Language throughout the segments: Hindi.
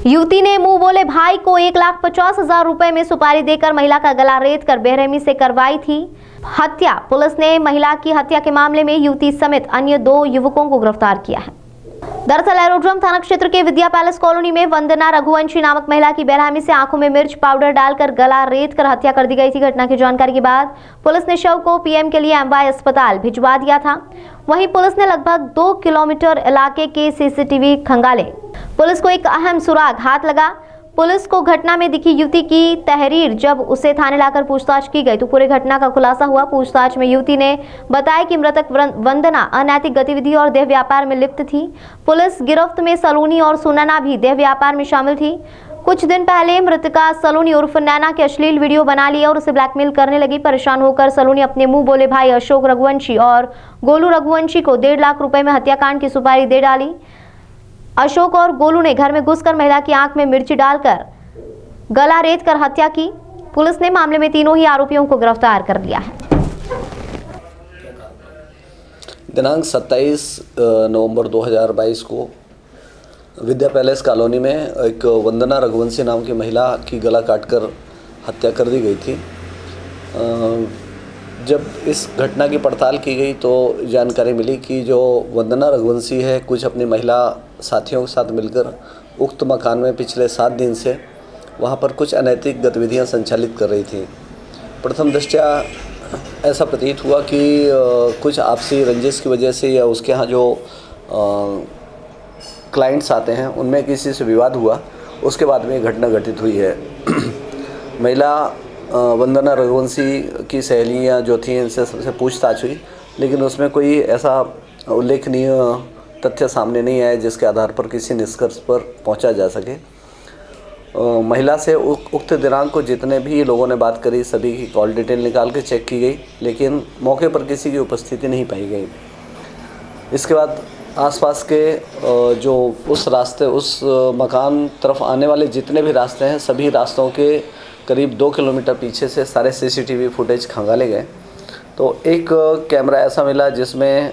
युवती ने मुंह बोले भाई को 1,50,000 रुपए में सुपारी देकर महिला का गला रेत कर बेरहमी से करवाई थी हत्या। पुलिस ने महिला की हत्या के मामले में युवती समेत अन्य 2 युवकों को गिरफ्तार किया है। दरअसल एरोड्रम थाना क्षेत्र के विद्या पैलेस कॉलोनी में वंदना रघुवंशी नामक महिला की बेरहमी से आंखों में मिर्च पाउडर डालकर गला रेत कर हत्या कर दी गई थी। घटना की जानकारी के बाद पुलिस ने शव को पीएम के लिए एमवाई अस्पताल भिजवा दिया था। वहीं पुलिस ने लगभग 2 किलोमीटर इलाके के सीसीटीवी खंगाले। पुलिस को एक अहम सुराग हाथ लगा। पुलिस को घटना में दिखी युवती की तहरीर जब उसे थाने लाकर पूछताछ की गई तो पूरी घटना का खुलासा हुआ। पूछताछ में युवती ने बताया कि मृतक वंदना अनैतिक गतिविधि और देह व्यापार में लिप्त थी। पुलिस गिरफ्त में सलोनी और सुनैना भी देह व्यापार में शामिल थी। कुछ दिन पहले मृतका सलोनी उर्फ नैना के अश्लील वीडियो बना लिया और उसे ब्लैकमेल करने लगी। परेशान होकर सलोनी अपने मुंह बोले भाई अशोक रघुवंशी और गोलू रघुवंशी को 1.5 लाख रुपए में हत्याकांड की सुपारी दे डाली। अशोक और गोलू ने घर में घुसकर महिला की आंख में मिर्ची डालकर गला रेत कर हत्या की। पुलिस ने मामले में तीनों ही आरोपियों को गिरफ्तार कर लिया है। दिनांक 27 नवंबर 2022 को विद्या पैलेस कॉलोनी में एक वंदना रघुवंशी नाम की महिला की गला काटकर हत्या कर दी गई थी। जब इस घटना की पड़ताल की गई तो जानकारी मिली कि जो वंदना रघुवंशी है कुछ अपनी महिला साथियों के साथ मिलकर उक्त मकान में पिछले 7 दिन से वहां पर कुछ अनैतिक गतिविधियां संचालित कर रही थी। प्रथम दृष्टया ऐसा प्रतीत हुआ कि कुछ आपसी रंजिश की वजह से या उसके यहाँ जो क्लाइंट्स आते हैं उनमें किसी से विवाद हुआ। उसके बाद में ये घटना घटित हुई है। महिला वंदना रघुवंशी की सहेलियाँ जो थीं इनसे सबसे पूछताछ हुई, लेकिन उसमें कोई ऐसा उल्लेखनीय तथ्य सामने नहीं आया जिसके आधार पर किसी निष्कर्ष पर पहुंचा जा सके। महिला से उक्त दिनांक को जितने भी लोगों ने बात करी सभी की कॉल डिटेल निकाल के चेक की गई, लेकिन मौके पर किसी की उपस्थिति नहीं पाई गई। इसके बाद आसपास के जो उस रास्ते उस मकान तरफ आने वाले जितने भी रास्ते हैं सभी रास्तों के करीब 2 किलोमीटर पीछे से सारे सीसीटीवी फुटेज खंगाले गए। तो एक कैमरा ऐसा मिला जिसमें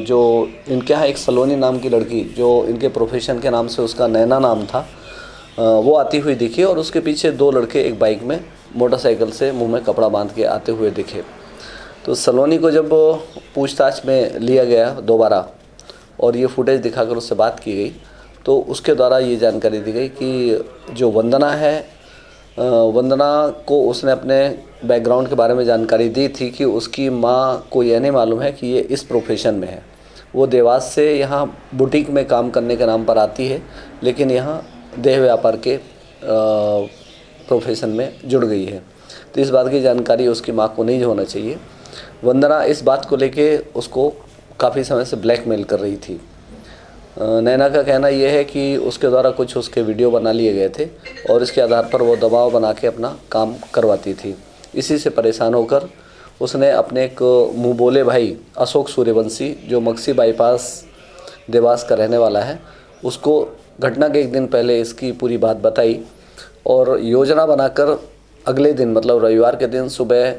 जो इनके यहाँ एक सलोनी नाम की लड़की जो इनके प्रोफेशन के नाम से उसका नैना नाम था वो आती हुई दिखी और उसके पीछे 2 लड़के एक बाइक में मोटरसाइकिल से मुंह में कपड़ा बांध के आते हुए दिखे। तो सलोनी को जब पूछताछ में लिया गया दोबारा और ये फुटेज दिखाकर उससे बात की गई तो उसके द्वारा ये जानकारी दी गई कि जो वंदना है वंदना को उसने अपने बैकग्राउंड के बारे में जानकारी दी थी कि उसकी माँ को यह नहीं मालूम है कि ये इस प्रोफेशन में है। वो देवास से यहाँ बुटीक में काम करने के नाम पर आती है, लेकिन यहाँ देह व्यापार के प्रोफेशन में जुड़ गई है। तो इस बात की जानकारी उसकी माँ को नहीं होना चाहिए। वंदना इस बात को लेके उसको काफ़ी समय से ब्लैकमेल कर रही थी। नैना का कहना यह है कि उसके द्वारा कुछ उसके वीडियो बना लिए गए थे और इसके आधार पर वो दबाव बना के अपना काम करवाती थी। इसी से परेशान होकर उसने अपने एक मुँह बोले भाई अशोक सूर्यवंशी जो मक्सी बाईपास देवास का रहने वाला है उसको घटना के 1 दिन पहले इसकी पूरी बात बताई और योजना बनाकर अगले दिन मतलब रविवार के दिन सुबह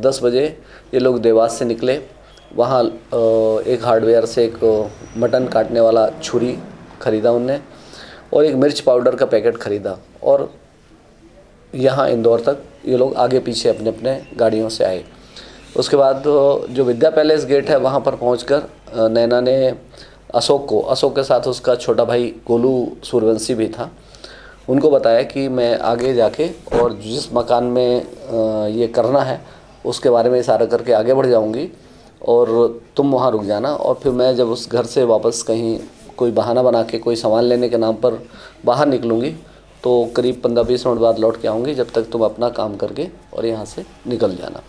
10 बजे ये लोग देवास से निकले। वहाँ एक हार्डवेयर से एक मटन काटने वाला छुरी ख़रीदा उनने और एक मिर्च पाउडर का पैकेट ख़रीदा और यहाँ इंदौर तक ये लोग आगे पीछे अपने अपने गाड़ियों से आए। उसके बाद जो विद्या पैलेस गेट है वहाँ पर पहुँचकर नैना ने अशोक के साथ उसका छोटा भाई गोलू सूर्यवंशी भी था, उनको बताया कि मैं आगे जाके और जिस मकान में ये करना है उसके बारे में इशारा करके आगे बढ़ जाऊंगी और तुम वहाँ रुक जाना और फिर मैं जब उस घर से वापस कहीं कोई बहाना बना के कोई सामान लेने के नाम पर बाहर निकलूँगी तो करीब 15-20 मिनट बाद लौट के आऊँगी। जब तक तुम अपना काम करके और यहाँ से निकल जाना।